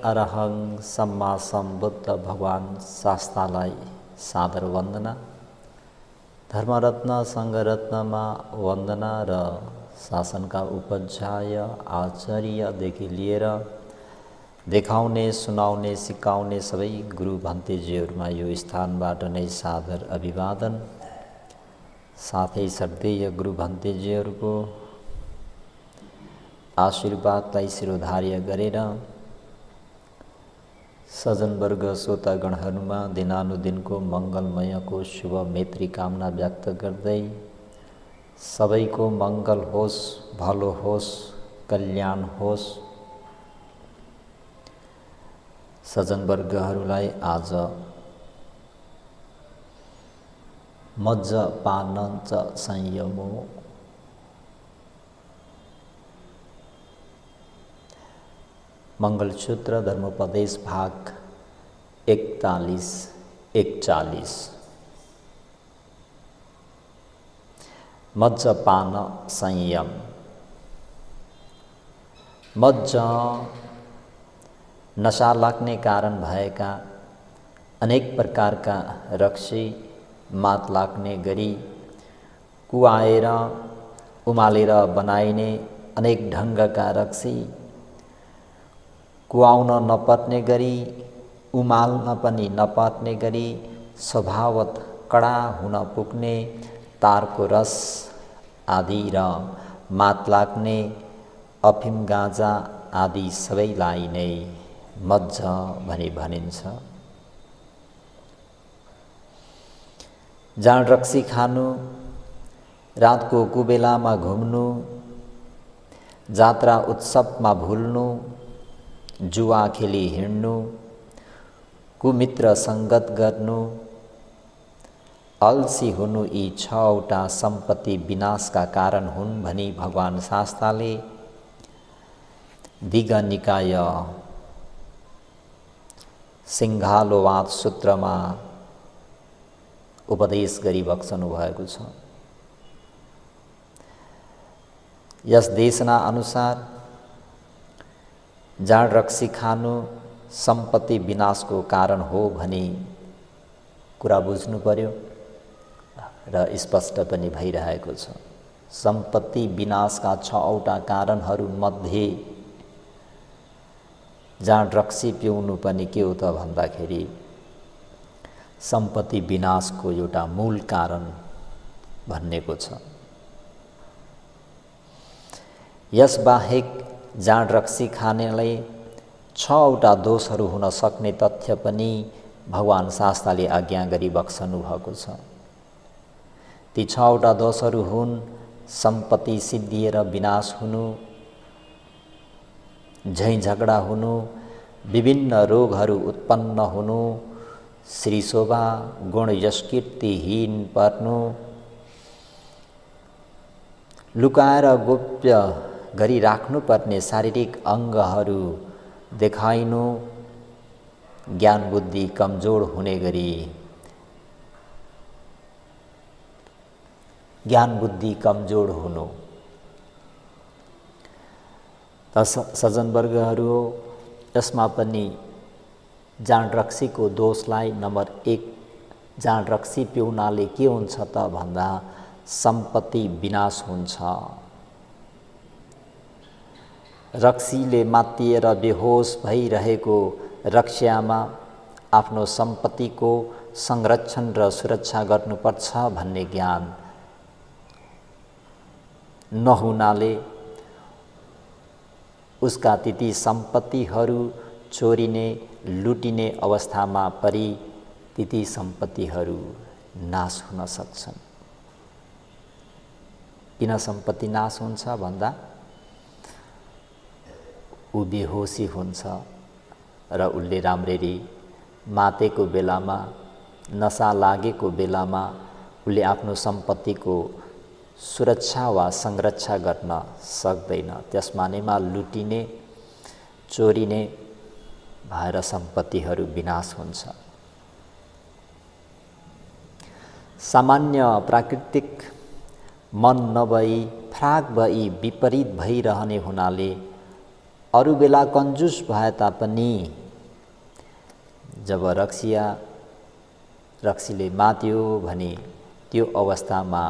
अरहं सम्मा सम्बुद्ध भगवान् शास्तालाई सादर वन्दना। धर्मरत्न सङ्घरत्नमा वन्दना र शासनका उपाध्याय आचार्यदेखि लिएर देखाउने सुनाउने सिकाउने सबै गुरु भन्तेजीहरूमा यो स्थानबाट नै सादर अभिवादन। साथै श्रद्धेय गुरु भन्तेजीहरूको आशीर्वादलाई शिरोधार्य गरेर सज्जनवर्ग श्रोतागणहरूमा दिनानुदिनको मङ्गलमयको शुभ मैत्री कामना व्यक्त गर्दै सबैको मङ्गल होस्, भलो होस्, कल्याण होस्। सज्जनवर्गहरूलाई आज मज्जपानञ्च संयमो मंगलसूत्र धर्मोपदेश भाग 41-41 मज्जपान संयम। मज्ज नशा लाग्ने कारण भएका अनेक प्रकारका रक्सी मात लाग्ने गरी कुवाएर उमालेर बनाइने अनेक ढङ्गका रक्सी, कुवाउन नपर्ने गरी उमाल्न पनि नपर्ने गरी स्वभावत कडा हुन पुग्ने तारको रस आदि र मात लाग्ने अफिम गाँजा आदि सबैलाई नै मज्ज भनी भनिन्छ। जाँड रक्सी खानु, रातको कुबेलामा घुम्नु, जात्रा उत्सवमा भुल्नु, जुवा खेली हिँड्नु, कुमित्र सङ्गत गर्नु, अल्सी हुनु यी 6वटा सम्पत्ति विनाशका कारण हुन् भनी भगवान् शास्ताले दिघा निकाय सिंहालोवाद सूत्रमा उपदेश गरी बक्सनु भएको छ। यस देशना अनुसार जाँड रक्सी खानु सम्पत्ति विनाशको कारण हो भनी कुरा बुझ्नु पर्यो र स्पष्ट पनि भइरहेको छ। सम्पत्ति विनाशका 6वटा कारणहरू मध्ये जाँड रक्सी पिउनु पनि के हो त भन्दाखेरि सम्पत्ति विनाशको एउटा मूल कारण भन्नेको छ। यसबाहेक जाँड रक्सी खानेलाई 6वटा दोषहरू हुन सक्ने तथ्य पनि भगवान् शास्ताले आज्ञा गरी बक्सनु भएको छ। ती 6वटा दोषहरू हुन् सम्पत्ति सिद्धिएर विनाश हुनु, झैँ झगडा हुनु, विभिन्न रोगहरू उत्पन्न हुनु, श्री शोभा गुण यश कीर्तिहीन पर्नु, लुकाएर गोप्य गरी राख्नुपर्ने शारीरिक अङ्गहरू देखाइनु, ज्ञान बुद्धि कमजोर हुने गरी ज्ञान बुद्धि कमजोर हुनु। त सज्जनवर्गहरू यसमा पनि जाँड रक्सीको दोषलाई नम्बर 1 जाँड रक्सी पिउनाले के हुन्छ त भन्दा सम्पत्ति विनाश हुन्छ। रक्सीले मातिएर बेहोस भइरहेको रक्ष्यामा आफ्नो सम्पत्तिको संरक्षण र सुरक्षा गर्नुपर्छ भन्ने ज्ञान नहुनाले उसका ती सम्पत्तिहरू चोरिने लुटिने अवस्थामा परि ती सम्पत्तिहरू नाश हुन सक्छन्। किन सम्पत्ति नाश हुन्छ भन्दा ऊ बेहोसी हुन्छ र उसले राम्ररी मातेको बेलामा नशा लागेको बेलामा उसले आफ्नो सम्पत्तिको सुरक्षा वा संरक्षा गर्न सक्दैन। त्यसमा नैमा लुटिने चोरिने भएर सम्पत्तिहरू विनाश हुन्छ। सामान्य प्राकृतिक मन नभई फ्राक भई विपरीत भइरहने हुनाले अरू बेला कन्जुस भए तापनि जब रक्सीले मात्यो भने त्यो अवस्थामा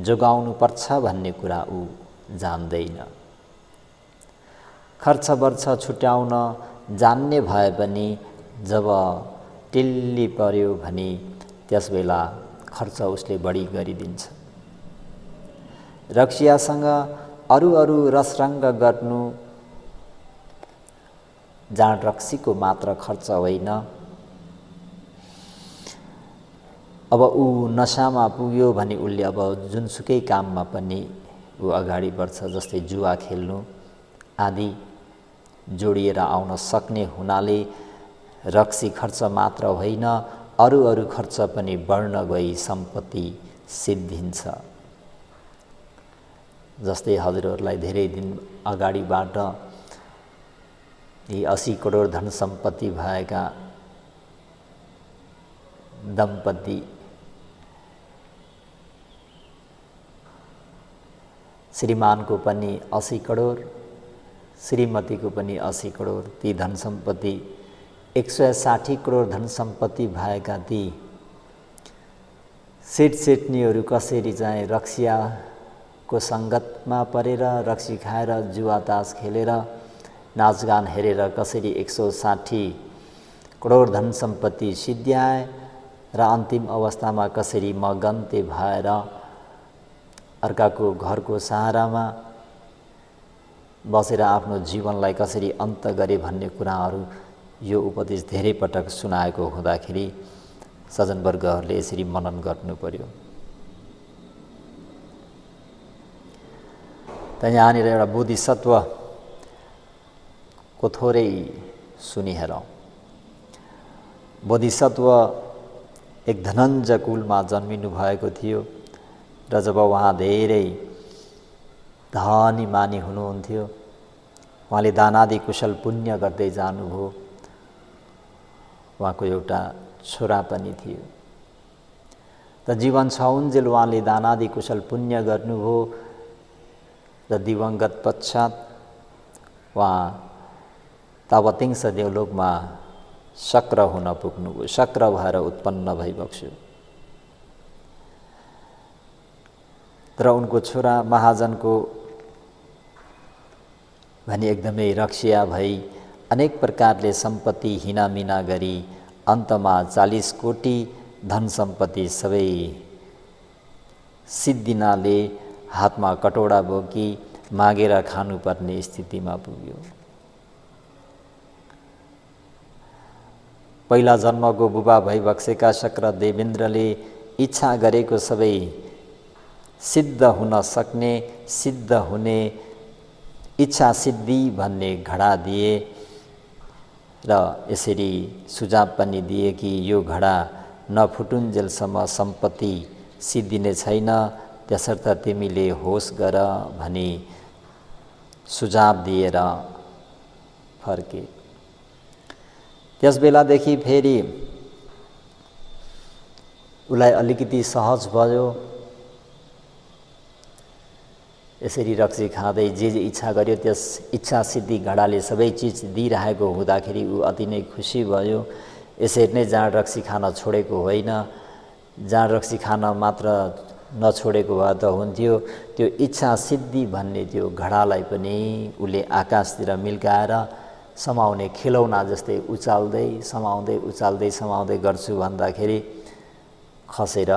जोगाउनुपर्छ भन्ने कुरा ऊ जान्दैन। खर्च वर्छ छुट्याउन जान्ने भए पनि जब टिल्ली पर्यो भने त्यसबेला खर्च उसले बढी गरिदिन्छ। रक्सियासँग अरू रसरङ्ग गर्नु जाँड रक्सीको मात्र खर्च होइन। अब ऊ नसामा पुग्यो भने उसले अब जुनसुकै काममा पनि ऊ अगाडि बढ्छ, जस्तै जुवा खेल्नु आदि जोडिएर आउन सक्ने हुनाले रक्सी खर्च मात्र होइन, अरू खर्च पनि बढ्न गई सम्पत्ति सिद्धिन्छ। जस्तै हजुरहरूलाई धेरै दिन अगाडिबाट यी 80 करोड धन सम्पत्ति भएका दम्पति श्रीमानको पनि 80 करोड, श्रीमतीको पनि 80 करोड, ती धन सम्पत्ति 160 करोड धन सम्पत्ति भएका ती सेठसेठनीहरू कसरी चाहिँ रक्सियाको सङ्गतमा परेर रक्सी खाएर जुवा तास खेलेर नाचगान हेरेर कसरी 160 करोड धन सम्पत्ति सिद्ध्याए र अन्तिम अवस्थामा कसरी मगन्ते भएर अर्काको घरको सहारामा बसेर आफ्नो जीवनलाई कसरी अन्त गरे भन्ने कुराहरू यो उपदेश धेरै पटक सुनाएको हुँदाखेरि सज्जनवर्गहरूले यसरी मनन गर्नु पर्यो। त यहाँनिर एउटा बोधिसत्वको थोरै सुनिहेरौँ। बोधिसत्व एक धनञ्जय कुलमा जन्मिनु भएको थियो र जब उहाँ धेरै धनी मानी हुनुहुन्थ्यो, उहाँले दानादि कुशल पुण्य गर्दै जानुभयो। उहाँको एउटा छोरा पनि थियो। त जीवन छाउन्जेल उहाँले दानादि कुशल पुण्य गर्नुभयो र दिवंगत पश्चात उहाँ तावतिङ्स देवलोकमा शक्र हुन पुग्नुभयो। शक्र भएर उत्पन्न भइबक्स्यो। तर उनको छोरा महाजनको भने एकदमै रक्सिया भई अनेक प्रकारले सम्पत्ति हिनामिना गरी अन्तमा 40 कोटी धन सम्पत्ति सबै सिद्धिनाले हातमा कटौडा बोकी मागेर खानुपर्ने स्थितिमा पुग्यो। पहिला जन्मको बुबा भइबक्सेका शक्र देवेन्द्रले इच्छा गरेको सबै सिद्ध हुन सक्ने, सिद्ध हुने इच्छा सिद्धि भन्ने घडा दिए र यसरी सुझाव पनि दिए कि यो घडा नफुटुन्जेलसम्म सम्पत्ति सिद्धिने छैन, त्यसर्थ तिमीले होस गर भनी सुझाव दिएर फर्के। त्यस बेलादेखि फेरि उसलाई अलिकति सहज भयो। यसरी रक्सी खाँदै जे इच्छा गर्यो त्यस इच्छा सिद्धि घडाले सबै चिज दिइरहेको हुँदाखेरि ऊ अति नै खुसी भयो। यसरी नै जाँड रक्सी खान छोडेको होइन, जाँड रक्सी खान मात्र नछोडेको भए त हुन्थ्यो, त्यो इच्छा सिद्धि भन्ने त्यो घडालाई पनि उसले आकाशतिर मिल्काएर समाउने खेलौना जस्तै उचाल्दै समाउँदै गर्छु भन्दाखेरि खसेर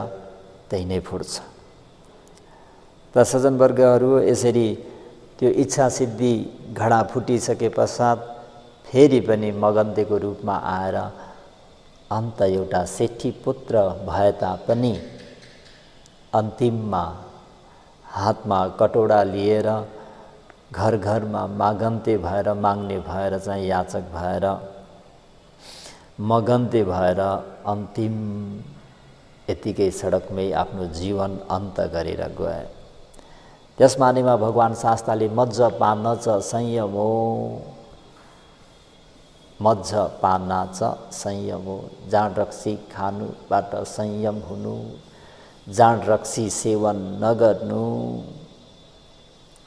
त्यही नै फुट्छ। त सज्जनवर्गहरू यसरी त्यो इच्छा सिद्धि घडा फुटिसके पश्चात फेरि पनि मगन्तेको रूपमा आएर अन्त एउटा सेठी पुत्र भए तापनि अन्तिममा हातमा कटौडा लिएर घर घरमा मागन्ते भएर माग्ने भएर चाहिँ याचक भएर मगन्ते भएर अन्तिम यतिकै सडकमै आफ्नो जीवन अन्त गरेर गए। त्यस मानेमा भगवान शास्त्रले मज्ज पान च संयमो, मज्ज पाना च संयमो, जाँड रक्सी खानुबाट संयम हुनु, जाँड रक्सी सेवन नगर्नु,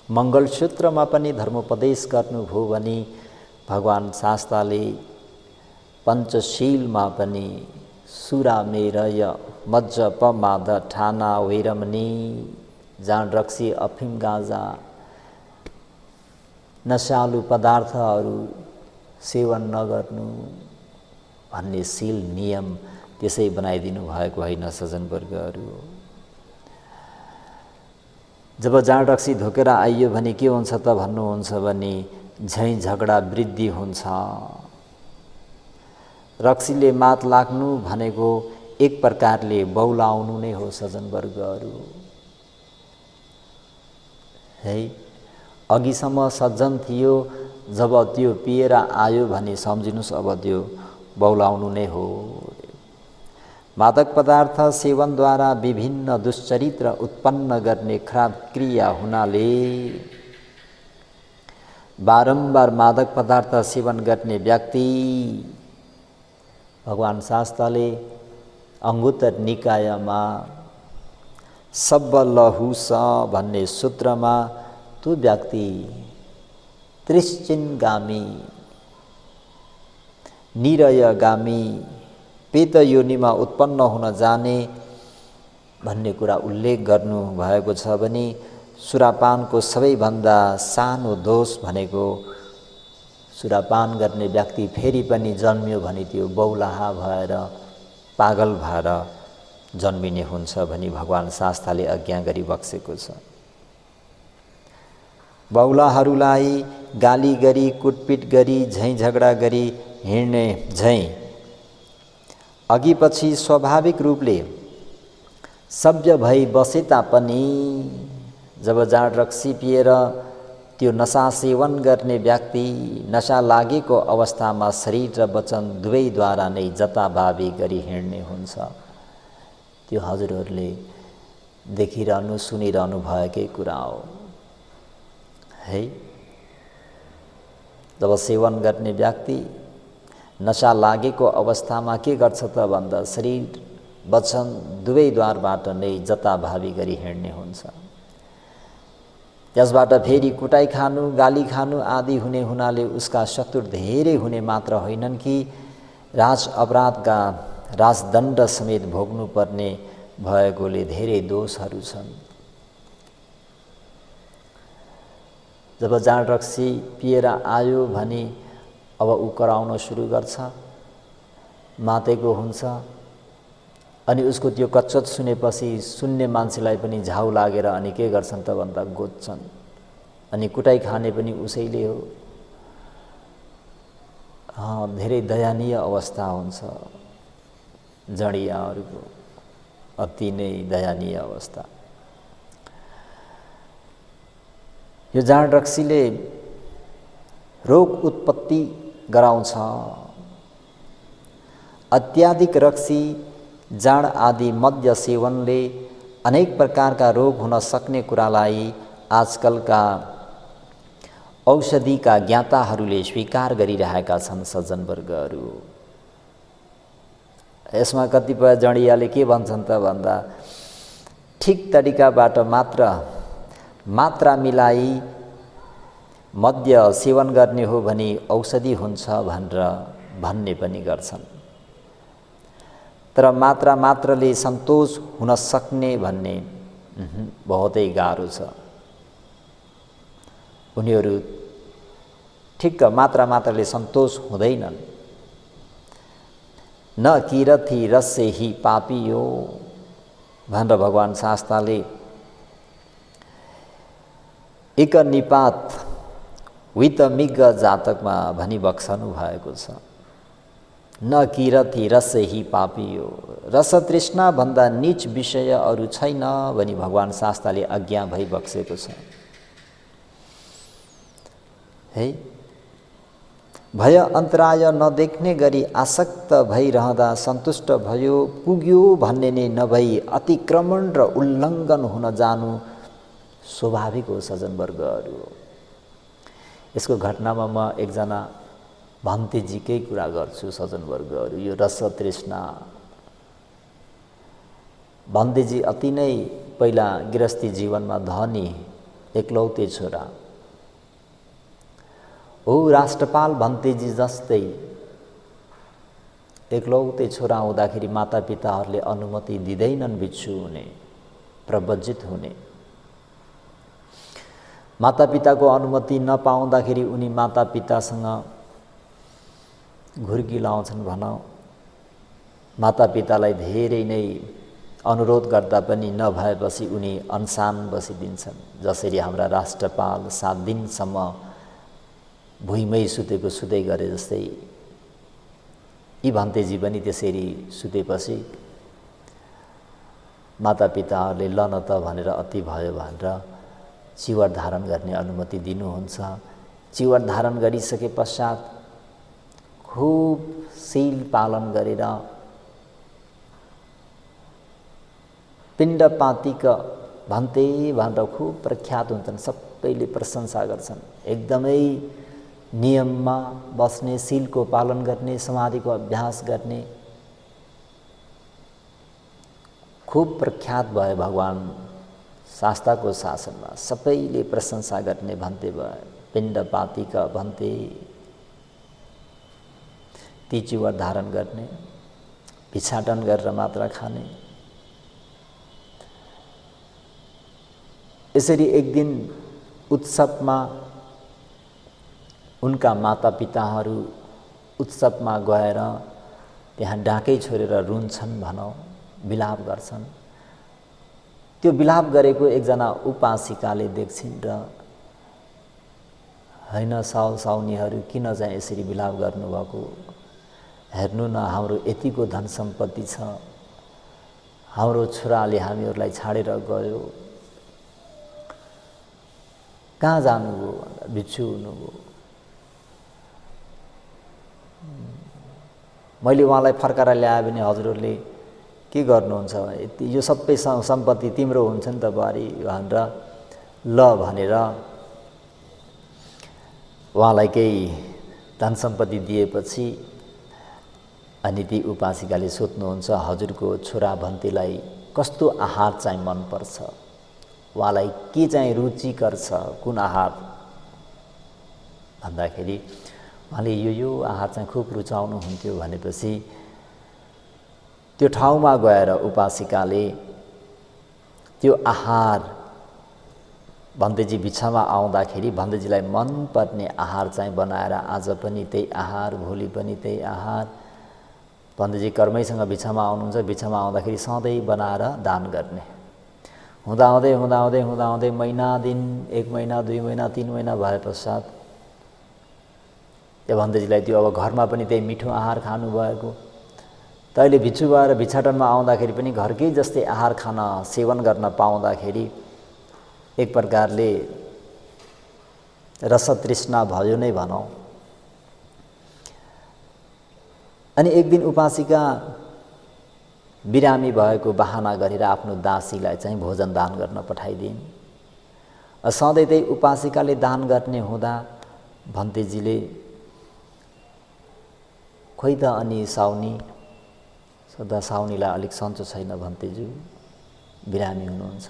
मङ्गलसूत्रमा पनि धर्मोपदेश गर्नुभयो भने भगवान् शास्ताले पञ्चशीलमा पनि सुरामेरय मज्जप माद ठाना वैरमणी जाँड रक्सी अफिम गाँजा नशालु पदार्थहरू सेवन नगर्नु भन्ने शील नियम त्यसै बनाइदिनु भएको होइन सज्जनवर्गहरू। जब जाँड रक्सी धोकेर आइयो भने के हुन्छ त भन्नुहुन्छ भने झैँ झगडा वृद्धि हुन्छ। रक्सीले मात लाग्नु भनेको एक प्रकारले बौलाउनु नै हो सज्जनवर्गहरू है। अघिसम्म सज्जन थियो, जब त्यो पिएर आयो भने सम्झिनुस् अब त्यो बौलाउनु नै हो। मादक पदार्थ सेवनद्वारा विभिन्न दुश्चरित्र उत्पन्न गर्ने खराब क्रिया हुनाले बारम्बार मादक पदार्थ सेवन गर्ने व्यक्ति भगवान् शास्त्रले अङ्गुत्तर निकायमा सब्बलहुस भन्ने सूत्रमा त्यो व्यक्ति त्रिश्चिनगामी निरयगामी पेत योनिमा उत्पन्न हुन जाने भन्ने कुरा उल्लेख गर्नु भएको छ भने सुरापानको सबैभन्दा सानो दोष भनेको सुरापान गर्ने व्यक्ति फेरि पनि जन्मियो भने त्यो बौलाहा भएर पागल भएर जन्मिने हुन्छ भनी भगवान् शास्त्रले आज्ञा गरी बक्सेको छ। बौलाहरूलाई गाली गरी कुटपिट गरी झैँ झगडा गरी हिँड्ने झैँ अघि पछि स्वाभाविक रूपले सभ्य भई बसे तापनि जब जाँड रक्सी पिएर त्यो नशा सेवन गर्ने व्यक्ति नशा लागेको अवस्थामा शरीर र वचन दुवैद्वारा नै जताभावी गरी हिँड्ने हुन्छ। त्यो हजुरहरूले देखिरहनु सुनिरहनु भएकै कुरा हो है। जब सेवन गर्ने व्यक्ति नशा लागेको अवस्थामा के गर्छ त भन्दा शरीर वचन दुवैद्वारबाट नै जताभावी गरी हिँड्ने हुन्छ। त्यसबाट फेरि कुटाइ खानु गाली खानु आदि हुने हुनाले उसका शत्रु धेरै हुने मात्र होइनन् कि राज अपराधका राजदण्ड समेत भोग्नुपर्ने भएकोले धेरै दोषहरू छन्। जब जाँड रक्सी पिएर आयो भने अब ऊ कराउन सुरु गर्छ, मातेको हुन्छ अनि उसको त्यो कच्चत सुनेपछि सुन्ने मान्छेलाई पनि झाउ लागेर अनि के गर्छन् त भन्दा गोज्छन् अनि कुटाइ खाने पनि उसैले हो। धेरै दयनीय अवस्था हुन्छ जडियाहरूको, अति नै दयनीय अवस्था। यो जाँड रक्सीले रोग उत्पत्ति गराउँछ। अत्याधिक रक्सी जाँड आदि मद्य सेवनले अनेक प्रकारका रोग हुन सक्ने कुरालाई आजकलका औषधिका ज्ञाताहरूले स्वीकार गरिरहेका छन् सज्जनवर्गहरू। यसमा कतिपय जडियाले के भन्छन् त भन्दा ठिक तरिकाबाट मात्रा मिलाई मद्य सेवन गर्ने हो भने औषधि हुन्छ भनेर भन्ने पनि गर्छन्। तर मात्रले सन्तोष हुन सक्ने भन्ने बहुतै गाह्रो छ। उनीहरू ठिक्क मात्रले सन्तोष हुँदैनन्। न किरथी रसे ही पापियो भनेर भगवान् शास्त्रले एक निपात वितमिग जातकमा भनिबक्सनु भएको छ। न किरथी रसे ही पापियो, रस तृष्णा भन्दा नीच विषय अरू छैन भनी भगवान् शास्त्रले आज्ञा भइबक्सेको छ है। भय अन्तराय नदेख्ने गरी आसक्त भइरहँदा सन्तुष्ट भयो पुग्यो भन्ने नै नभई अतिक्रमण र उल्लङ्घन हुन जानु स्वाभाविक हो सज्जनवर्गहरू। यसको घटनामा म एकजना भन्तेजीकै कुरा गर्छु सज्जनवर्गहरू। यो रस तृष्णा, भन्तेजी अति नै पहिला गृहस्थी जीवनमा धनी एक्लौते छोरा हो। राष्ट्रपाल भन्तेजी जस्तै एक्लौते छोरा हुँदाखेरि मातापिताहरूले अनुमति दिँदैनन् भिक्षु हुने, प्रव्रजित हुने। मातापिताको अनुमति नपाउँदाखेरि उनी मातापितासँग घुर्की लाउँछन् भनौँ। मातापितालाई धेरै नै अनुरोध गर्दा पनि नभएपछि उनी अनसान बसिदिन्छन्। जसरी हाम्रा राष्ट्रपाल 7 दिनसम्म भुइँमै सुतेको सुतै गरे जस्तै यी भन्तेजी पनि त्यसरी सुतेपछि मातापिताहरूले ल न त भनेर अति भयो भनेर चिवर धारण गर्ने अनुमति दिनुहुन्छ। चिवर धारण गरिसके पश्चात खूब शील पालन गरेर पिण्डपातिक भन्ते भनेर खूब प्रख्यात हुन्छन्। सबैले प्रशंसा गर्छन्। एकदमै नियममा बस्ने, शीलको पालन गर्ने, समाधिको अभ्यास गर्ने खूब प्रख्यात भए भगवान शास्ताको शासनमा। सबैले प्रशंसा गर्ने भन्ते भए। पिण्डपातिक भन्ते, ती चिवर धारण गर्ने, भिक्षाटन गरेर मात्र खाने। यसरी एक दिन उत्सवमा उनका मातापिताहरू उत्सवमा गएर त्यहाँ डाकै छोडेर रुन्छन् भनौँ, विलाप गर्छन्। त्यो विलाप गरेको एकजना उपासिकाले देख्छिन् र हैन साउनीहरू किन चाहिँ यसरी विलाप गर्नुभएको, हेर्नु न हाम्रो यतिको धन सम्पत्ति छ, हाम्रो छोराले हामीहरूलाई छाडेर गयो, कहाँ जानुभयो भन्दा भिक्षु हुनुभयो। मैले उहाँलाई फर्काएर ल्याए भने हजुरहरूले के गर्नुहुन्छ, यो सबै सम्पत्ति तिम्रो हुन्छ नि त बुहारी भनेर ल भनेर उहाँलाई केही धन सम्पत्ति दिएपछि अनि ती उपासिकाले सोध्नुहुन्छ हजुरको छोरा भन्तीलाई कस्तो आहार चाहिँ मनपर्छ, उहाँलाई के चाहिँ रुचिकर छ, कुन आहार भन्दाखेरि उहाँले यो आहार चाहिँ खुब रुचाउनुहुन्थ्यो भनेपछि त्यो ठाउँमा गएर उपासिकाले त्यो आहार भन्तेजी भिक्षामा आउँदाखेरि भन्तेजीलाई मनपर्ने आहार चाहिँ बनाएर आज पनि त्यही आहार, भोलि पनि त्यही आहार, भन्तेजी कर्मैसँग भिक्षामा आउनुहुन्छ, भिक्षामा आउँदाखेरि सधैँ बनाएर दान गर्ने। हुँदाहुँदै महिना दिन, 1 महिना, 2 महिना, 3 महिना भए पश्चात त्यो भन्तेजीलाई त्यो अब घरमा पनि त्यही मिठो आहार खानुभएको, तैँले भिक्षु भएर भिक्षाटनमा आउँदाखेरि पनि घरकै जस्तै आहार खान सेवन गर्न पाउँदाखेरि एक प्रकारले रसतृष्णा भयो नै भनौँ। अनि एक दिन उपासिका बिरामी भएको बहाना गरेर आफ्नो दासीलाई चाहिँ भोजन दान गर्न पठाइदिन्। सधैँ त्यही उपासिकाले दान गर्ने हुँदा भन्तेजीले खोइ त अनि साउनी सोद्धा साउनीलाई अलिक सन्चो छैन, भन्तेजु बिरामी हुनुहुन्छ।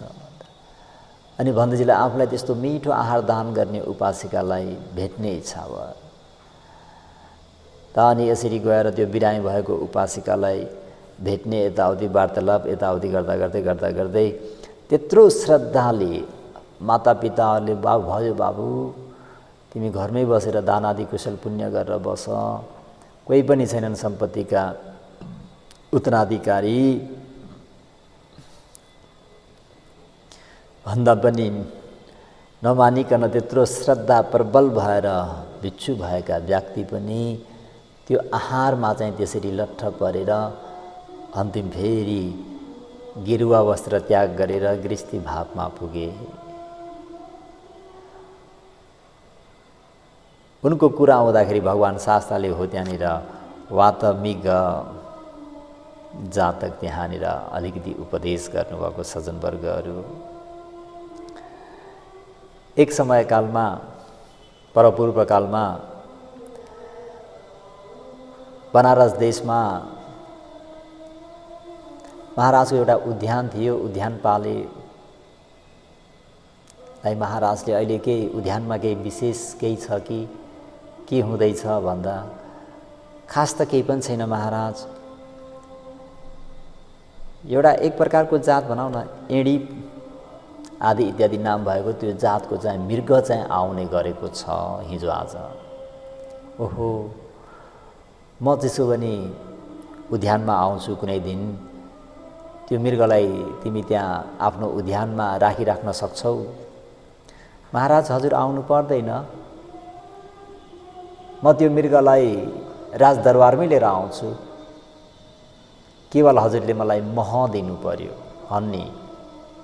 अनि भन्तेजीलाई आफूलाई त्यस्तो मिठो आहार दान गर्ने उपासिकालाई भेट्ने इच्छा भयो। त अनि यसरी गएर त्यो बिरामी भएको उपासिकालाई भेट्ने यताउति वार्तालाप यताउति गर्दा गर्दै त्यत्रो श्रद्धाले मातापिताहरूले भयो बाबु तिमी घरमै बसेर दान आदि कुशल पुण्य गरेर बस, कोही पनि छैनन् सम्पत्तिका उत्तराधिकारी भन्दा पनि नमानिकन त्यत्रो श्रद्धा प्रबल भएर भिक्षु भएका व्यक्ति पनि त्यो आहारमा चाहिँ त्यसरी लट्ठ परेर अन्तिम फेरि गेरुवा वस्त्र त्याग गरेर गृहस्थी भावमा पुगे। उनको कुरा आउँदाखेरि भगवान शास्ताले हो त्यहाँनिर वातमिग जातक त्यहाँनिर अलिकति उपदेश गर्नुभएको सज्जनवर्गहरू। एक समयकालमा परपूर्वकालमा बनारस देशमा महाराजको एउटा उद्यान थियो। उद्यानपाले महाराजले अहिले केही उद्यानमा केही विशेष केही छ कि के हुँदैछ भन्दा खास त केही पनि छैन महाराज, एउटा एक प्रकारको जात भनौँ न, एडी आदि इत्यादि नाम भएको त्यो जातको चाहिँ मृग चाहिँ आउने गरेको छ हिजो आज। ओहो, म त्यसो भने उद्यानमा आउँछु कुनै दिन, त्यो मृगलाई तिमी त्यहाँ आफ्नो उद्यानमा राखिराख्न सक्छौ? महाराज हजुर आउनु पर्दैन, म त्यो मृगलाई राजदरबारमै लिएर आउँछु, केवल हजुरले मलाई मह दिनु पर्यो, हन्नी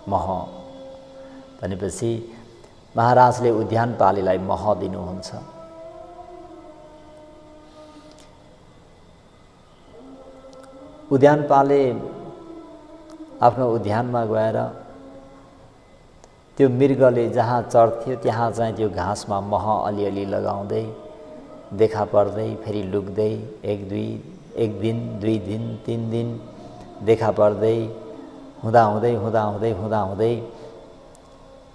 मह। भनेपछि महाराजले उद्यानपालीलाई मह दिनुहुन्छ। उद्यानपाले आफ्नो उद्यानमा गएर त्यो मृगले जहाँ चढ्थ्यो त्यहाँ चाहिँ त्यो घाँसमा मह अलिअलि लगाउँदै देखा पर्दै फेरि लुक्दै एक दिन दुई दिन तीन दिन देखा पर्दै हुँदाहुँदै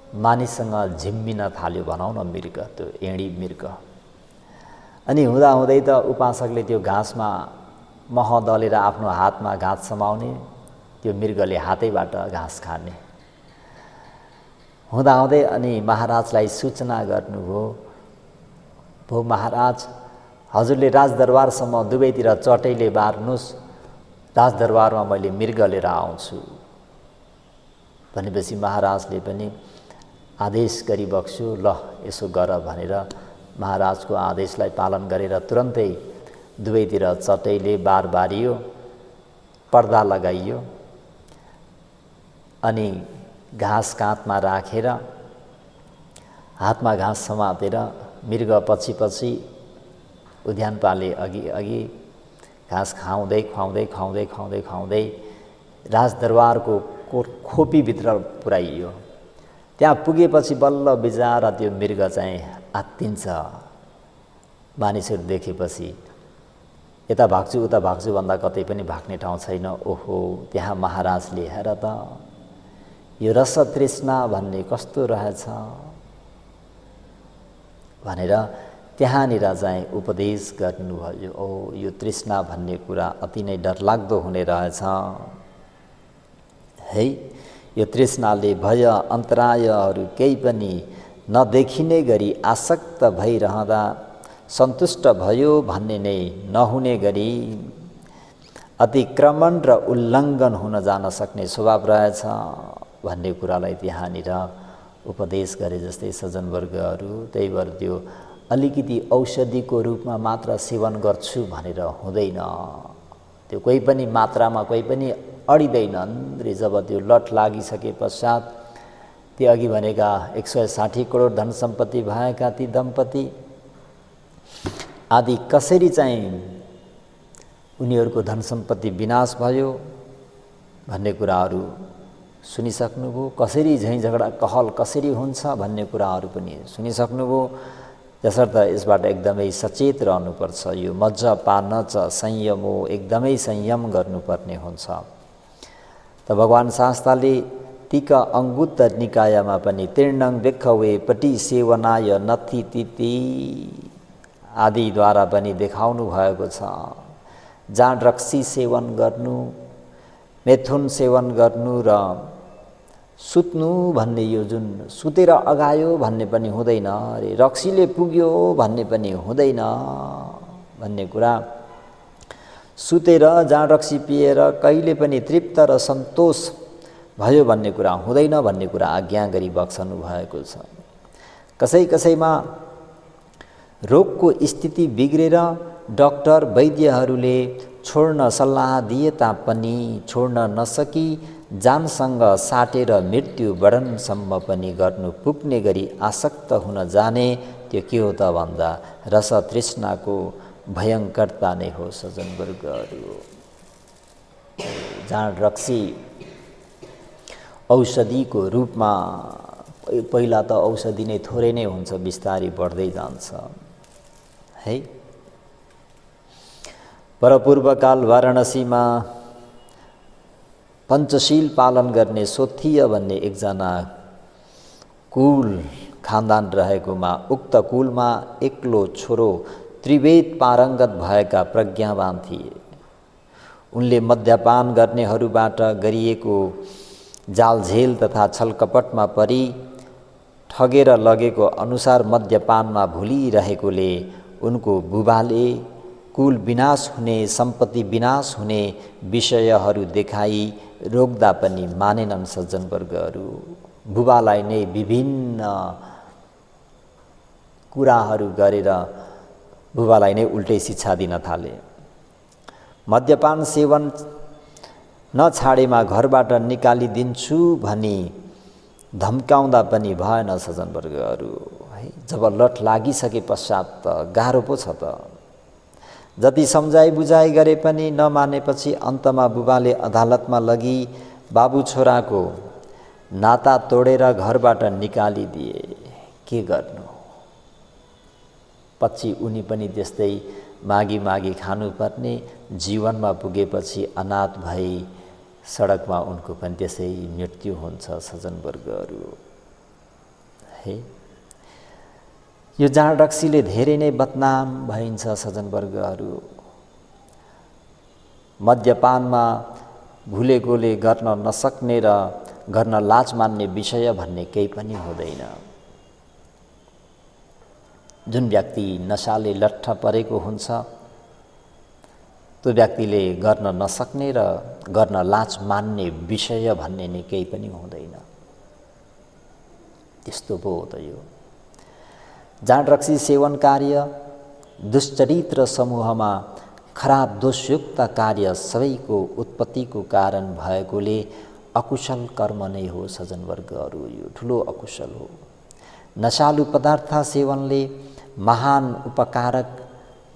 मानिससँग झिम्मिन थाल्यो भनौँ न मृग, त्यो एडी मृग। अनि हुँदाहुँदै त उपासकले त्यो घाँसमा मह दलेर आफ्नो हातमा घाँस समाउने, त्यो मृगले हातैबाट घाँस खाने। हुँदाहुँदै अनि महाराजलाई सूचना गर्नुभयो, भो महाराज हजुरले राजदरबारसम्म दुवैतिर चटैले बार्नुहोस्, राजदरबारमा मैले मृग लिएर आउँछु। भनेपछि महाराजले पनि आदेश गरिबक्छु, ल यसो गर भनेर महाराजको आदेशलाई पालन गरेर तुरन्तै दुवैतिर चटैले बार बारियो, पर्दा लगाइयो, अनि घाँस काँधमा राखेर हातमा घाँस समातेर मृग पछि पछि उद्यानपाले अघि घाँस खुवाउँदै राजदरबारको खोपीभित्र पुर्याइयो। त्यहाँ पुगेपछि बल्ल बिचरा त्यो मृग चाहिँ आत्तिन्छ। मानिसहरू देखेपछि यता भाग्छु उता भाग्छु भन्दा कतै पनि भाग्ने ठाउँ छैन। ओहो, त्यहाँ महाराजले हेर त यो रसतृष्णा भन्ने कस्तो रहेछ भनेर त्यहाँनिर चाहिँ उपदेश गर्नुभयो। ओ, यो तृष्णा भन्ने कुरा अति नै डरलाग्दो हुने रहेछ है। यो तृष्णाले भय अन्तरायहरू केही पनि नदेखिने गरी आसक्त भइरहँदा सन्तुष्ट भयो भन्ने नै नहुने गरी अतिक्रमण र उल्लङ्घन हुन जान सक्ने स्वभाव रहेछ भन्ने कुरालाई त्यहाँनिर उपदेश गरे। जस्तै सज्जनवर्गहरू त्यही भएर त्यो अलिकति औषधिको रूपमा मात्र सेवन गर्छु भनेर हुँदैन, त्यो कोही पनि मात्रामा कोही पनि अडिँदैनन् रे। जब त्यो लट लागिसके पश्चात ती अघि भनेका 160 करोड धन सम्पत्ति भएका ती दम्पति आदि कसरी चाहिँ उनीहरूको धन सम्पत्ति विनाश भयो भन्ने कुराहरू सुनिसक्नुभयो। कसरी झैँ झगडा कहल कसरी हुन्छ भन्ने कुराहरू पनि सुनिसक्नुभयो। त्यसर्थ यसबाट एकदमै सचेत रहनुपर्छ। यो मज्जपान च संयमो, एकदमै संयम गर्नुपर्ने हुन्छ। त भगवान् शास्त्रले टीका अङ्गुत्तर निकायमा पनि तीर्णङ व्यखवे पटी सेवनाय नथि तिति आदिद्वारा पनि देखाउनु भएको छ। जाँड रक्सी सेवन गर्नु, मेथुन सेवन गर्नु र सुत्नु भन्ने, यो जुन सुतेर अगायो भन्ने पनि हुँदैन अरे, रक्सीले पुग्यो भन्ने पनि हुँदैन भन्ने कुरा, सुतेर जाँड रक्सी पिएर कहिले पनि तृप्त र सन्तोष भयो भन्ने कुरा हुँदैन भन्ने कुरा आज्ञा गरी बक्सनु भएको छ। कसैमा रोगको स्थिति बिग्रेर डाक्टर वैद्यहरूले छोड्न सल्लाह दिए तापनि छोड्न नसकी जानसँग साटेर मृत्यु वर्णनसम्म पनि गर्नु पुग्ने गरी आसक्त हुन जाने, त्यो के हो त भन्दा रस तृष्णाको भयङ्करता नै हो। सज्जनवर्गहरू, जाँड रक्सी औषधिको रूपमा पहिला त औषधि नै थोरै नै हुन्छ, बिस्तारै बढ्दै जान्छ है। परपूर्वकाल वाराणसीमा पञ्चशील पालन गर्ने सोथिय भन्ने एकजना कुल खानदान रहेकोमा उक्त कुलमा एक्लो छोरो त्रिवेद पारङ्गत भएका प्रज्ञावान थिए। उनले मद्यपान गर्नेहरूबाट गरिएको जालझेल तथा छलकपटमा परी ठगेर लगेको अनुसार मद्यपानमा भुलिरहेकोले उनको बुबाले कुल विनाश हुने, सम्पत्ति विनाश हुने विषयहरू देखाई रोक्दा पनि मानेनन् सज्जनवर्गहरू। बुबालाई नै विभिन्न कुराहरू गरेर बुबालाई नै उल्टै शिक्षा दिन थाले। मद्यपान सेवन नछाडेमा घरबाट निकालिदिन्छु भनी धम्काउँदा पनि भएन सज्जनवर्गहरू। है, जब लट लागिसके पश्चात त गाह्रो पो छ त। जति सम्झाइ बुझाइ गरे पनि नमानेपछि अन्तमा बुबाले अदालतमा लगी बाबु छोराको नाता तोडेर घरबाट निकालिदिए। के गर्नु, पछि उनी पनि त्यस्तै मागी मागी खानुपर्ने जीवनमा पुगेपछि अनाथ भई सडकमा उनको पनि त्यसै मृत्यु हुन्छ सज्जनवर्गहरू। है, यो जाँड रक्सीले धेरै नै बदनाम भइन्छ सज्जनवर्गहरू। मद्यपानमा भुलेकोले गर्न नसक्ने र गर्न लाज मान्ने विषय भन्ने केही पनि हुँदैन। जुन व्यक्ति नशाले लट्ठ परेको हुन्छ त्यो व्यक्तिले गर्न नसक्ने र गर्न लाज मान्ने विषय भन्ने नै केही पनि हुँदैन। त्यस्तो पो हो त यो जाँड रक्सी सेवन कार्य। दुश्चरित्र समूहमा खराब दोषयुक्त कार्य सबैको उत्पत्तिको कारण भएकोले अकुशल कर्म नै हो सज्जनवर्गहरू। यो ठुलो अकुशल हो। नशालु पदार्थ सेवनले महान उपकारक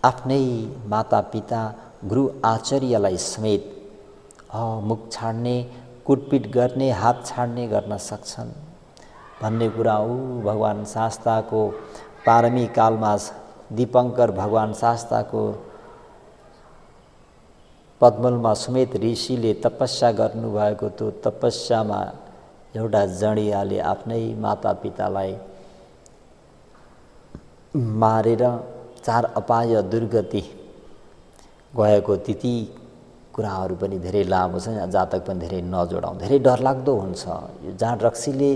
आफ्नै मातापिता गुरु आचार्यलाई समेत मुख छाड्ने, कुटपिट गर्ने, हात छाड्ने गर्न सक्छन् भन्ने कुरा भगवान शास्ताको पारमी कालमा दीपङ्कर भगवान शास्ताको पद्मलमा समेत ऋषिले तपस्या गर्नुभएको त्यो तपस्यामा एउटा जडियाले आफ्नै मातापितालाई मारेर 4 अपाय दुर्गति गएको ती कुराहरू पनि धेरै लामो छ। जातक पनि धेरै नजोडाउँ, धेरै डरलाग्दो हुन्छ। यो जाँड रक्सीले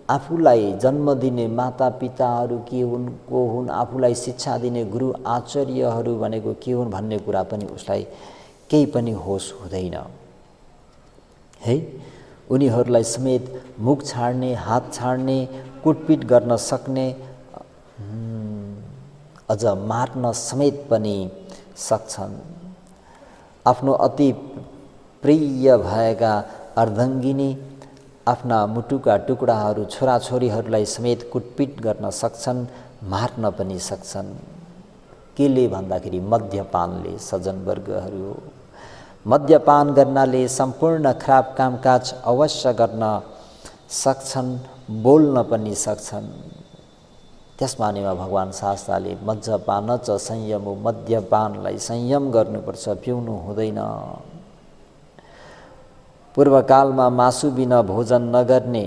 आफूलाई जन्म दिने मातापिताहरू के हुन्, को हुन्, आफूलाई शिक्षा दिने गुरु आचार्यहरू भनेको के हुन् भन्ने कुरा पनि उसलाई केही पनि होस हुँदैन। है, उनीहरूलाई समेत मुख छाड्ने, हात छाड्ने, कुटपिट गर्न सक्ने, अझ मार्न समेत पनि सक्छन्। आफ्नो अति प्रिय भएका अर्धाङ्गिनी, आफ्ना मुटुका टुक्राहरू, छोराछोरीहरूलाई समेत कुटपिट गर्न सक्छन्, मार्न पनि सक्छन्। केले भन्दाखेरि मद्यपानले सज्जनवर्गहरू। मद्यपान गर्नाले सम्पूर्ण खराब कामकाज अवश्य गर्न सक्छन्, बोल्न पनि सक्छन्। त्यस मानेमा भगवान शास्त्रले मद्यपान च संयम, मद्यपानलाई संयम गर्नुपर्छ, पिउनु हुँदैन। पूर्वकालमा मासु बिना भोजन नगर्ने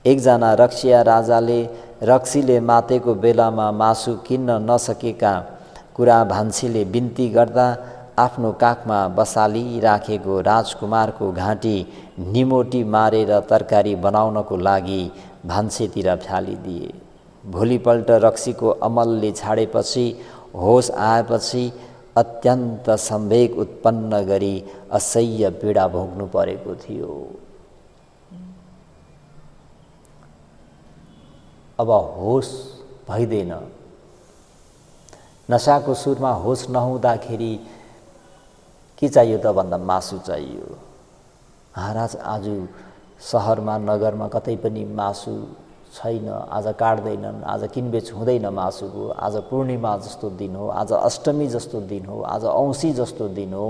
एकजना रक्सिया राजाले रक्सीले मातेको बेलामा मासु किन्न नसकेका कुरा भान्सीले बिन्ती गर्दा आफ्नो काखमा बसाली राखेको राजकुमारको घाँटी निमोटी मारेर तरकारी बनाउनको लागि भान्सेतिर फ्यालिदिए। भोलिपल्ट रक्सीको अमलले छाडेपछि होस आएपछि अत्यन्त संवेग उत्पन्न गरी असह्य पीडा भोग्नु परेको थियो। अब होस भइदैन। नशाको सुरमा होस नहुँदाखेरि के चाहियो त भन्दा मासु चाहियो। महाराज आज सहरमा नगरमा कतै पनि मासु छैन, आज काट्दैनन्, आज किनबेच हुँदैन मासुको। आज पूर्णिमा जस्तो दिन हो, आज अष्टमी जस्तो दिन हो, आज औँसी जस्तो दिन हो।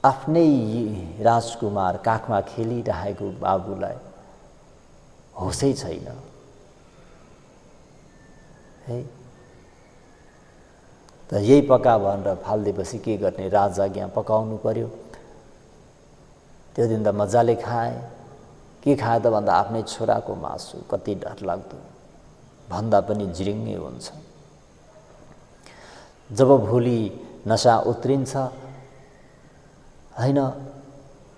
आफ्नै राजकुमार काखमा खेलिरहेको बाबुलाई होसै छैन। है त यही पका भनेर फालिदिएपछि के गर्ने, राजाज्ञा पकाउनु पर्यो। त्यो दिन त मजाले खाए, के खायो त भन्दा आफ्नै छोराको मासु। कति डरलाग्दो, भन्दा पनि जिरिङ्गै हुन्छ। जब भोलि नशा उत्रिन्छ, होइन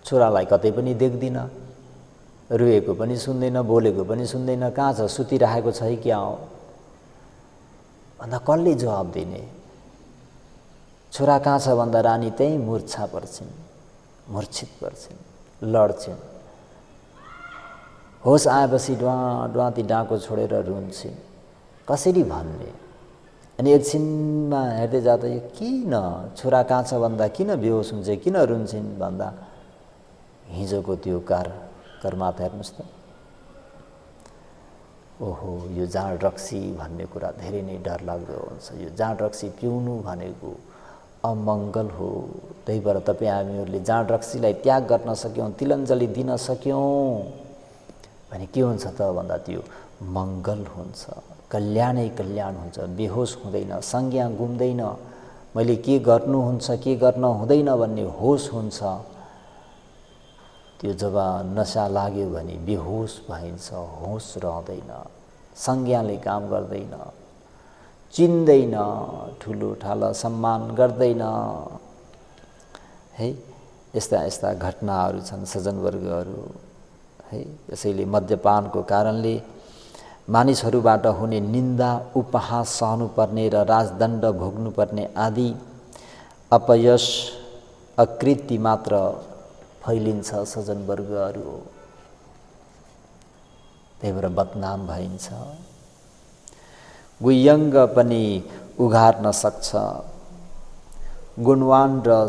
छोरालाई कतै पनि देख्दिन, रोएको पनि सुन्दैन, बोलेको पनि सुन्दैन, कहाँ छ, सुतिराखेको छ है क्या हो भन्दा कसले जवाब दिने? छोरा कहाँ छ भन्दा रानी त्यही मूर्छा पर्छिन्, मूर्छित पर्छिन्, लड्छिन्। होस आएपछि डुवा डुवाती डाँको छोडेर रुन्छिन्। कसरी भन्ने? अनि एकछिनमा हेर्दै जाँदा यो किन छोरा कहाँ छ भन्दा किन बेहोस हुन्छ, किन रुन्छिन् भन्दा हिजोको त्यो कर्मात हेर्नुहोस् त। ओहो, यो जाँड रक्सी भन्ने कुरा धेरै नै डरलाग्दो हुन्छ। यो जाँड रक्सी पिउनु भनेको अमङ्गल हो। त्यही भएर तपाईँ हामीहरूले जाँड रक्सीलाई त्याग गर्न सक्यौँ, तिलञ्जली दिन सक्यौँ भने के हुन्छ त भन्दा त्यो मङ्गल हुन्छ, कल्याणै कल्याण हुन्छ। बेहोस हुँदैन, संज्ञा गुम्दैन, मैले के गर्नुहुन्छ के गर्न हुँदैन भन्ने होस हुन्छ। त्यो जब नशा लाग्यो भने बेहोस भइन्छ, होस रहँदैन, संज्ञाले काम गर्दैन, चिन्दैन, ठुलो ठाला सम्मान गर्दैन है। यस्ता यस्ता घटनाहरू छन् सज्जनवर्गहरू है। त्यसैले मद्यपानको कारणले मानिसहरूबाट हुने निन्दा, उपहास सहनुपर्ने र राजदण्ड भोग्नुपर्ने आदि अपयश, अकृति मात्र फैलिन्छ सज्जनवर्गहरू। त्यही भएर बदनाम भइन्छ। गुह्यङ्ग पनि उघार्न सक्छ। गुणवान र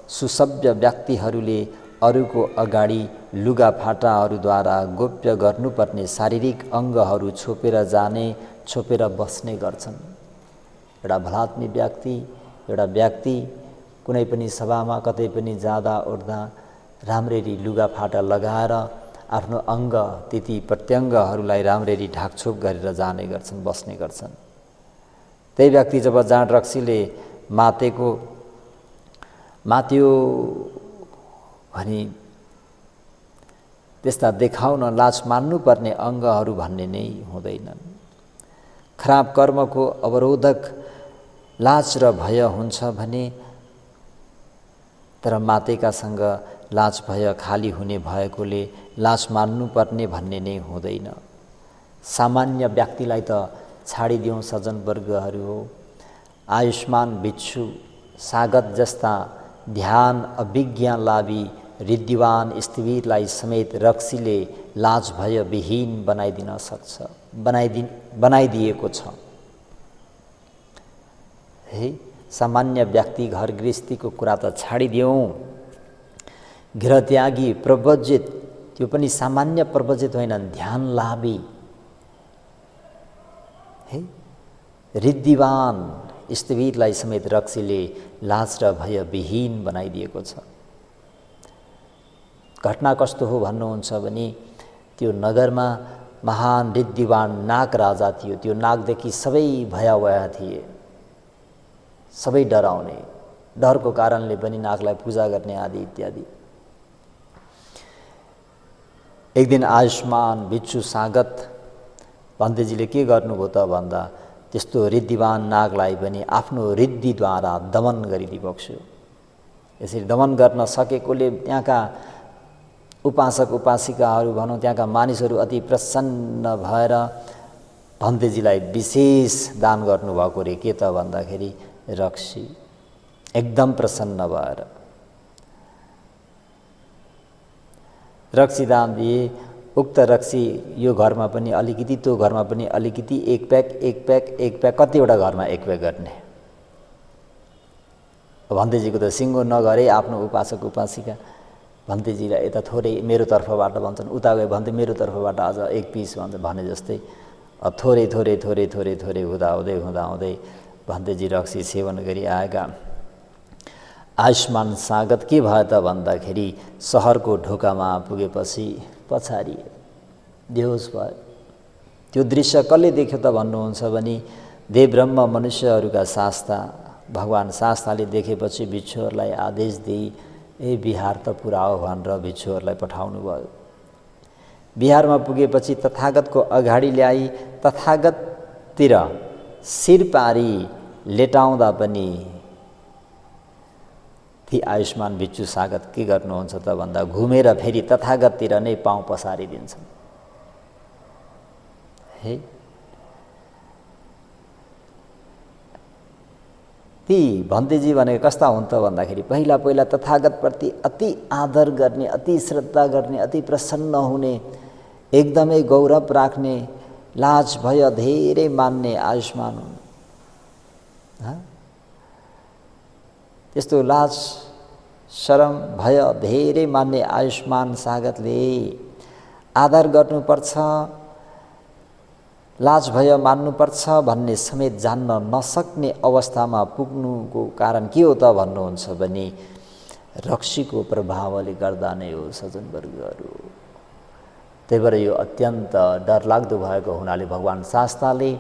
सुसभ्य व्यक्तिहरूले अरूको अगाडि लुगाफाटाहरूद्वारा गोप्य गर्नुपर्ने शारीरिक अङ्गहरू छोपेर जाने, छोपेर बस्ने गर्छन्। एउटा भलात्मी व्यक्ति, एउटा व्यक्ति कुनै पनि सभामा कतै पनि जाँदा ओर्दा राम्ररी लुगाफाटा लगाएर आफ्नो अङ्ग तिती प्रत्यङ्गहरूलाई राम्ररी ढाकछोप गरेर जाने गर्छन्, बस्ने गर्छन्। त्यही व्यक्ति जब जाँड रक्सीले मात्यो भने त्यस्ता देखाउन लाज मान्नुपर्ने अङ्गहरू भन्ने नै हुँदैनन्। खराब कर्मको अवरोधक लाज र भय हुन्छ भने, तर मातेकासँग लाज भय खाली हुने भएकोले लाज मान्नुपर्ने भन्ने नै हुँदैन। सामान्य व्यक्तिलाई त छाडिदिउँ सज्जनवर्गहरू हो। आयुष्मान भिक्षु सागत जस्ता ध्यान अभिज्ञालाभी रिद्धिवान स्थिवीरलाई समेत रक्सीले लाज भय विहीन बनाइदिन सक्छ, बनाइदिएको छ है। सामान्य व्यक्ति घर गृहस्थीको कुरा त छाडिदिउँ, गृहत्यागी प्रव्रजित, त्यो पनि सामान्य प्रव्रजित होइनन्, ध्यानलाभी है। रिद्धिवान स्थिवीरलाई समेत रक्सीले लाज र भय विहीन बनाइदिएको छ। घटना कस्तो हो भन्नुहुन्छ भने, त्यो नगरमा महान रिद्धिवान नाग राजा थियो। त्यो नागदेखि सबै भयावह थिए, सबै डराउने, डरको कारणले पनि नागलाई पूजा गर्ने आदि इत्यादि। एक दिन आयुष्मान भिक्षु सागत भन्तेजीले के गर्नुभयो त भन्दा त्यस्तो रिद्धिवान नागलाई पनि आफ्नो रिद्धिद्वारा दमन गरिदिबक्स्यो। यसरी दमन गर्न सकेकोले त्यहाँका उपासक उपासिकाहरू भनौँ, त्यहाँका मानिसहरू अति प्रसन्न भएर भन्तेजीलाई विशेष दान गर्नुभएको रे। के त भन्दाखेरि रक्सी। एकदम प्रसन्न भएर रक्सी दान दिए। उक्त रक्सी यो घरमा पनि अलिकति, त्यो घरमा पनि अलिकति, एक प्याक कतिवटा घरमा एक प्याक गर्ने। भन्तेजीको त सिङ्गो नगरे आफ्नो उपासक उपासिका भन्तेजीलाई यता थोरै मेरो तर्फबाट भन्छन्, उता गए भन्थे मेरो तर्फबाट आज एक पिस भने जस्तै थोरै थोरै थोरै थोरै थोरै हुँदै भन्तेजी रक्सी सेवन गरी आएका। आयुष्मान सागत के भयो त भन्दाखेरि सहरको ढोकामा पुगेपछि पछाडि बेहोस भयो। त्यो दृश्य कसले देख्यो त भन्नुहुन्छ भने देवब्रह्म मनुष्यहरूका शास्ता भगवान शास्ताले देखेपछि भिक्षुहरूलाई आदेश दिई ए बिहार त पुरा हो भनेर भिक्षुहरूलाई पठाउनु भयो। बिहारमा पुगेपछि तथागतको अगाडि ल्याई तथागततिर शिर पारी लेटाउँदा पनि ती आयुष्मान भिक्षु सागत के गर्नुहुन्छ त भन्दा घुमेर फेरि तथागततिर नै पाउँ पसारिदिन्छन्। हे ती भन्तेजी भनेको कस्ता हुन् त भन्दाखेरि पहिला पहिला तथागतप्रति अति आदर गर्ने, अति श्रद्धा गर्ने, अति प्रसन्न हुने, एकदमै गौरव राख्ने, लाज भय धेरै मान्ने आयुष्मान हुन्। त्यस्तो लाज शरम भय धेरै मान्ने आयुष्मान सागतले आदर गर्नुपर्छ, लाज भय मान्नुपर्छ भन्ने समेत जान्न नसक्ने अवस्थामा पुग्नुको कारण के हो त भन्नुहुन्छ भने रक्सीको प्रभावले गर्दा नै हो सज्जनवर्गहरू। त्यही भएर यो अत्यन्त डरलाग्दो भएको हुनाले भगवान् शास्ताले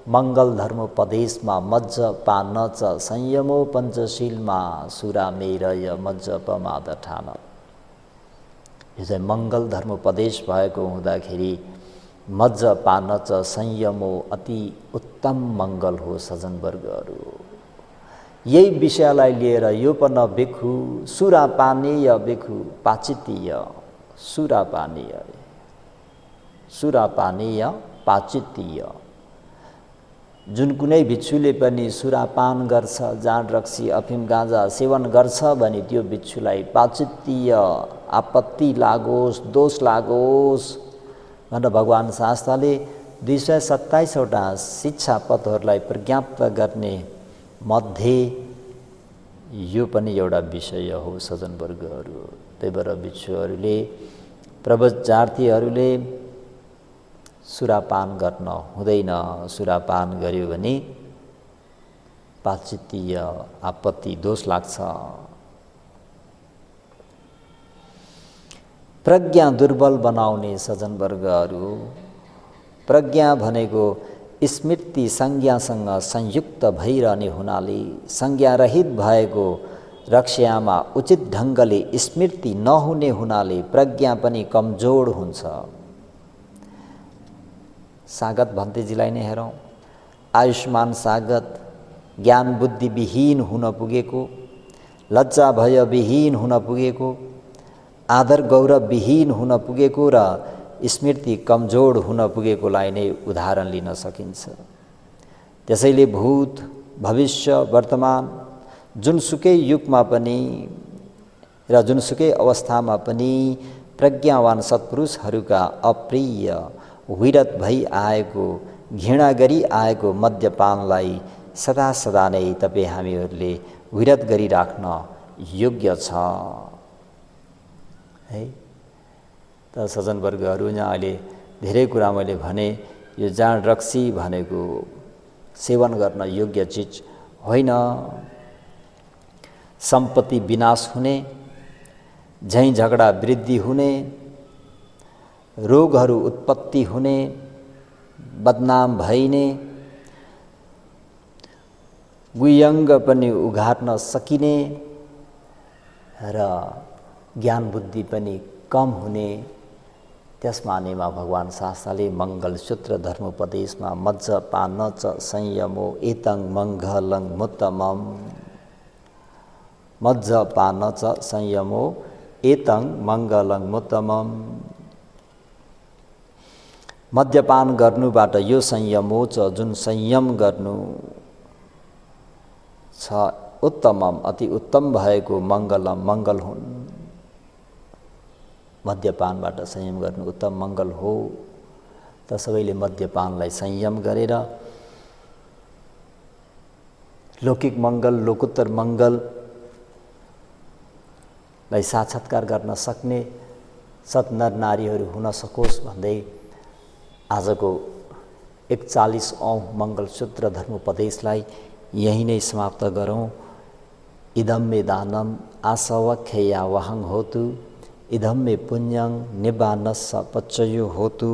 मङ्गल धर्मोपदेशमा मज्ज पान च संयमो पञ्चशीलमा सुरामेरय मज्ज पमाद ठान, यो चाहिँ मङ्गल धर्मोपदेश भएको हुँदाखेरि मज्ज पान च संयमो अति उत्तम मङ्गल हो सज्जनवर्गहरू। यही विषयलाई लिएर यो पनि बेखु सुरापानीय बेखु पाचितीय, सुरापानीय सुरापानीय पाचितीय, जुन कुनै भिक्षुले पनि सुरापान गर्छ, जाँड रक्सी अफिम गाँजा सेवन गर्छ भने त्यो भिक्षुलाई पाचितीय आपत्ति लागोस्, दोष लागोस् भनेर भगवान् शास्त्रले 227 वटा शिक्षा पथहरूलाई प्रज्ञाप्त गर्ने मध्ये यो पनि एउटा विषय हो सज्जनवर्गहरू। त्यही भएर भिक्षुहरूले, प्रवचनार्थीहरूले सुरापान गर्न हुँदैन। सुरापान गर्यो भने पाचितीय आपत्ति दोष लाग्छ। प्रज्ञा दुर्बल बनाउने सज्जनवर्गहरू। प्रज्ञा भनेको स्मृति संज्ञासँग संयुक्त भइरहने हुनाले संज्ञारहित भएको रक्ष्यामा उचित ढङ्गले स्मृति नहुने हुनाले प्रज्ञा पनि कमजोर हुन्छ। सागत भन्तेजीलाई नै हेरौँ, आयुष्मान सागत ज्ञान बुद्धि विहीन हुन पुगेको, लज्जा भय विहीन हुन पुगेको, आदर गौरव विहीन हुन पुगेको र स्मृति कमजोर हुन पुगेकोलाई नै उदाहरण लिन सकिन्छ। त्यसैले भूत भविष्य वर्तमान जुनसुकै युगमा पनि र जुनसुकै अवस्थामा पनि प्रज्ञावान सत्पुरुषहरूका अप्रिय विरत भई आएको, घृणा गरी आएको मद्यपानलाई सदा सदा नै तपाईँ हामीहरूले विरत गरिराख्न योग्य छ है। त सज्जनवर्गहरू, यहाँ अहिले धेरै कुरा मैले भने, यो जाँड रक्सी भनेको सेवन गर्न योग्य चिज होइन। सम्पत्ति विनाश हुने, झैँ झगडा वृद्धि हुने, रोगहरू उत्पत्ति हुने, बदनाम भइने, गुह्यङ्ग पनि उघार्न सकिने र ज्ञान बुद्धि पनि कम हुने, त्यसमा नेमा भगवान् शास्त्रले मङ्गलसूत्र धर्मोपदेशमा मज्ज पान च संयमो एतं मङ्गलं मुत्तमम्, मज्ज पान च संयमो एतं मङ्गलं मुत्तमम्। मद्यपान गर्नुबाट यो संयम हो छ, जुन संयम गर्नु छ उत्तमम अति उत्तम भएको मङ्गलम मङ्गल हुन्। मद्यपानबाट संयम गर्नु उत्तम मङ्गल हो। त सबैले मद्यपानलाई संयम गरेर लौकिक मङ्गल, लोकोत्तर मङ्गललाई साक्षात्कार गर्न सक्ने सत् नर नारीहरू हुन सकोस् भन्दै आजको 41औं मङ्गलसूत्र धर्मोपदेशलाई यही नै समाप्त गरौँ। इदं मे दानम् आसवख्यया वहं होतु, इदं मे पुण्यं निब्बानस्स पच्चयो होतु,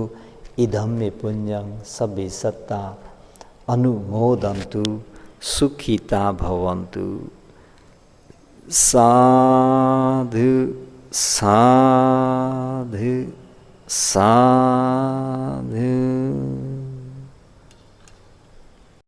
इदं मे पुण्यं सब्बे सत्ता अनुमोदन्तु सुखिता भवन्तु। साधु साधु साधु